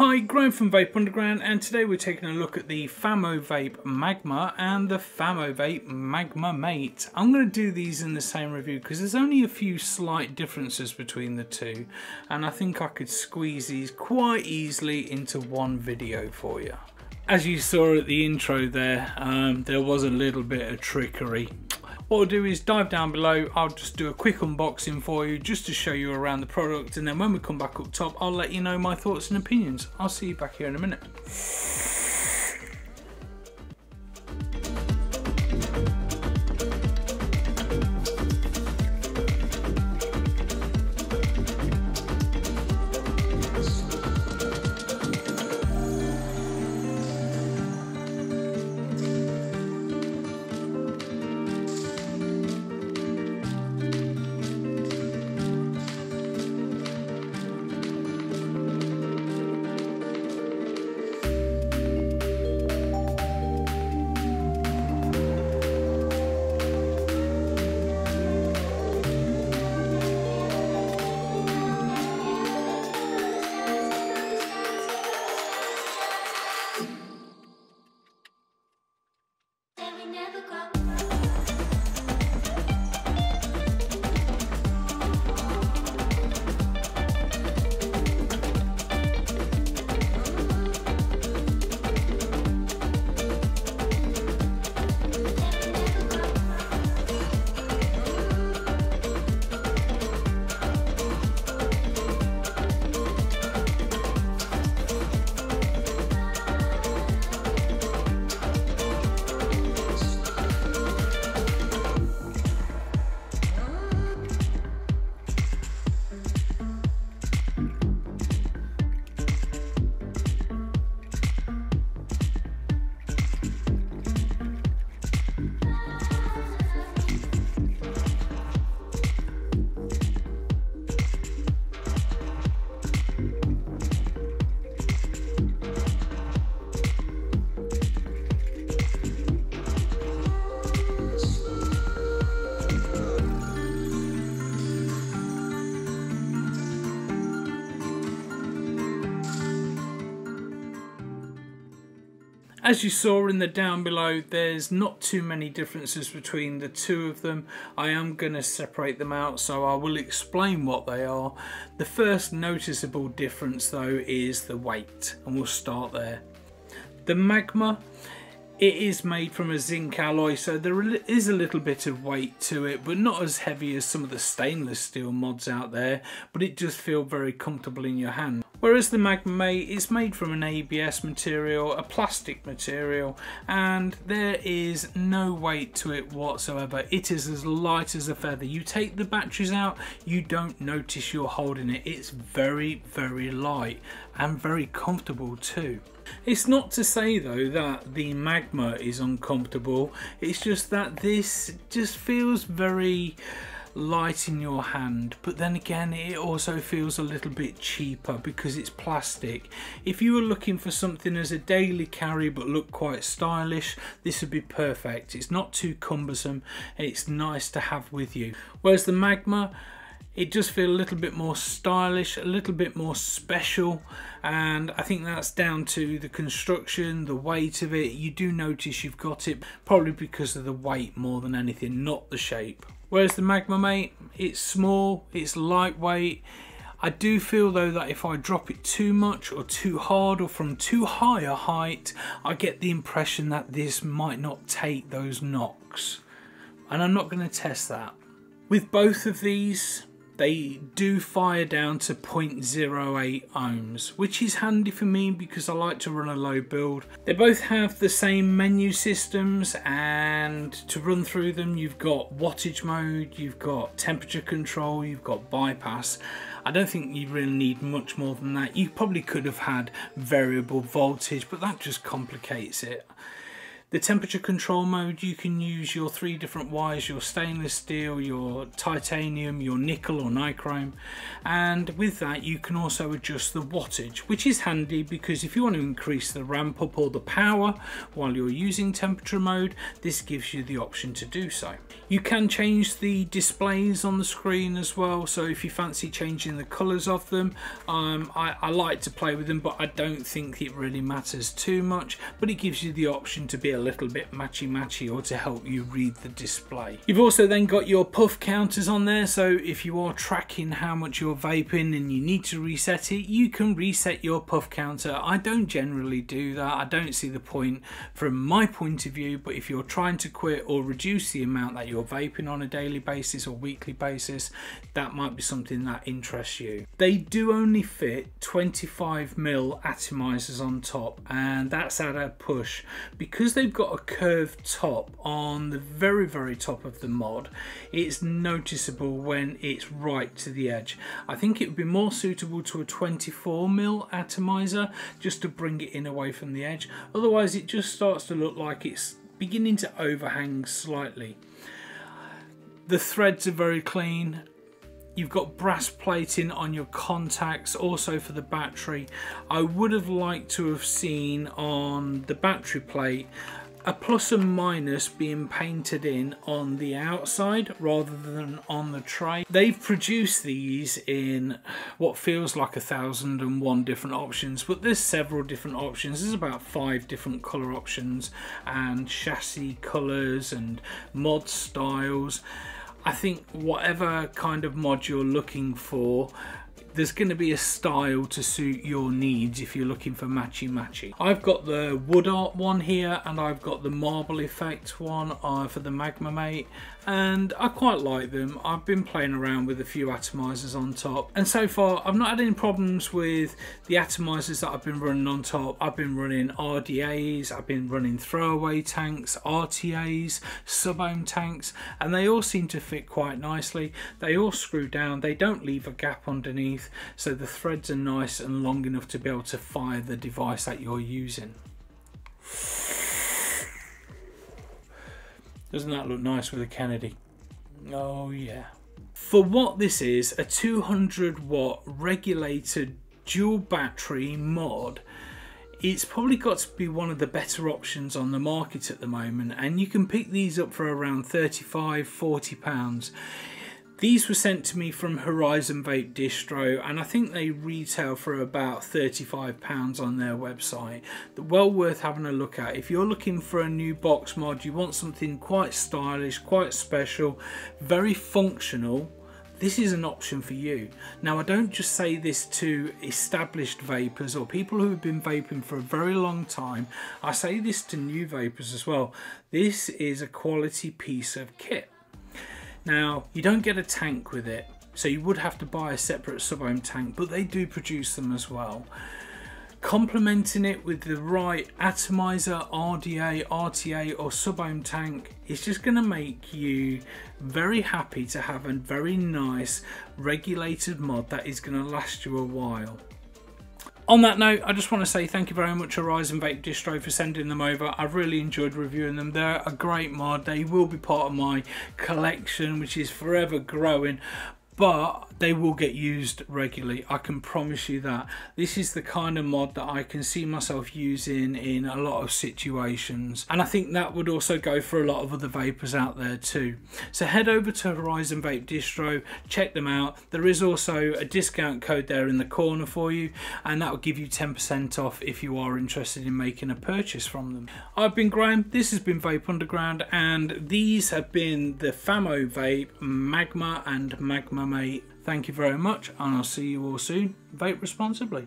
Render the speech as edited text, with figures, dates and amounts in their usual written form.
Hi, Graham from Vape Underground, and today we're taking a look at the Famovape Magma and the Famovape Magma Mate. I'm going to do these in the same review because there's only a few slight differences between the two, and I think I could squeeze these quite easily into one video for you. As you saw at the intro there was a little bit of trickery. What I'll do is dive down below. I'll just do a quick unboxing for you just to show you around the product, and then when we come back up top I'll let you know my thoughts and opinions. I'll see you back here in a minute. As you saw in the down below, there's not too many differences between the two of them. I am going to separate them out, so I will explain what they are. The first noticeable difference though is the weight, and we'll start there. The Magma, it is made from a zinc alloy, so there is a little bit of weight to it, but not as heavy as some of the stainless steel mods out there, but it does feel very comfortable in your hand. Whereas the Magma Mate is made from an ABS material, a plastic material, and there is no weight to it whatsoever. It is as light as a feather. You take the batteries out, you don't notice you're holding it. It's very, very light and very comfortable too. It's not to say though that the Magma is uncomfortable, it's just that this just feels very light in your hand, but then again it also feels a little bit cheaper because it's plastic. If you were looking for something as a daily carry but look quite stylish, this would be perfect. It's not too cumbersome, it's nice to have with you. Whereas the Magma, it does feel a little bit more stylish, a little bit more special, and I think that's down to the construction, the weight of it. You do notice you've got it, probably because of the weight more than anything, not the shape. Whereas the Magma Mate, it's small, it's lightweight. I do feel though that if I drop it too much or too hard or from too high a height, I get the impression that this might not take those knocks. And I'm not going to test that. With both of these, they do fire down to 0.08 ohms, which is handy for me because I like to run a low build. They both have the same menu systems, and to run through them you've got wattage mode, you've got temperature control, you've got bypass. I don't think you really need much more than that. You probably could have had variable voltage, but that just complicates it. The temperature control mode, you can use your 3 different wires, your stainless steel, your titanium, your nickel or nichrome, and with that you can also adjust the wattage, which is handy because if you want to increase the ramp up or the power while you're using temperature mode, this gives you the option to do so. You can change the displays on the screen as well, so if you fancy changing the colours of them, I like to play with them, but I don't think it really matters too much, but it gives you the option to be a little bit matchy or to help you read the display. You've also then got your puff counters on there, so if you are tracking how much you're vaping and you need to reset it, you can reset your puff counter. I don't generally do that, I don't see the point from my point of view, but if you're trying to quit or reduce the amount that you're vaping on a daily basis or weekly basis, that might be something that interests you. They do only fit 25mm atomizers on top, and that's at a push. Because they've got a curved top on the very top of the mod, it's noticeable when it's right to the edge. I think it would be more suitable to a 24mm atomizer just to bring it in away from the edge, otherwise it just starts to look like it's beginning to overhang slightly. The threads are very clean. You've got brass plating on your contacts, also for the battery. I would have liked to have seen on the battery plate a plus and minus being painted in on the outside rather than on the tray. They've produced these in what feels like 1001 different options, but there's several different options. There's about 5 different colour options and chassis colours and mod styles. I think whatever kind of mod you're looking for, there's going to be a style to suit your needs if you're looking for matchy. I've got the wood art one here, and I've got the marble effect one for the Magma Mate, and I quite like them. I've been playing around with a few atomizers on top, and so far I've not had any problems with the atomizers that I've been running on top. I've been running RDAs, I've been running throwaway tanks, RTAs, sub-ohm tanks, and they all seem to fit quite nicely. They all screw down, they don't leave a gap underneath, so the threads are nice and long enough to be able to fire the device that you're using. Doesn't that look nice with a Kennedy? Oh yeah. For what this is, a 200 watt regulated dual battery mod, it's probably got to be one of the better options on the market at the moment, and you can pick these up for around £35–40. These were sent to me from Horizon Vape Distro, and I think they retail for about £35 on their website. They're well worth having a look at. If you're looking for a new box mod, you want something quite stylish, quite special, very functional, this is an option for you. Now, I don't just say this to established vapors or people who have been vaping for a very long time. I say this to new vapors as well. This is a quality piece of kit. Now, you don't get a tank with it, so you would have to buy a separate sub-ohm tank, but they do produce them as well. Complementing it with the right atomizer, RDA, RTA or sub-ohm tank is just going to make you very happy to have a very nice regulated mod that is going to last you a while. On that note, I just want to say thank you very much Horizon Vape Distro for sending them over. I've really enjoyed reviewing them. They're a great mod. They will be part of my collection, which is forever growing, but they will get used regularly. I can promise you that. This is the kind of mod that I can see myself using in a lot of situations, and I think that would also go for a lot of other vapors out there too. So head over to Horizon Vape Distro, check them out. There is also a discount code there in the corner for you, and that will give you 10% off if you are interested in making a purchase from them. I've been Graham, this has been Vape Underground, and these have been the Famovape Magma and Magma Mate. Thank you very much, and I'll see you all soon. Vape responsibly.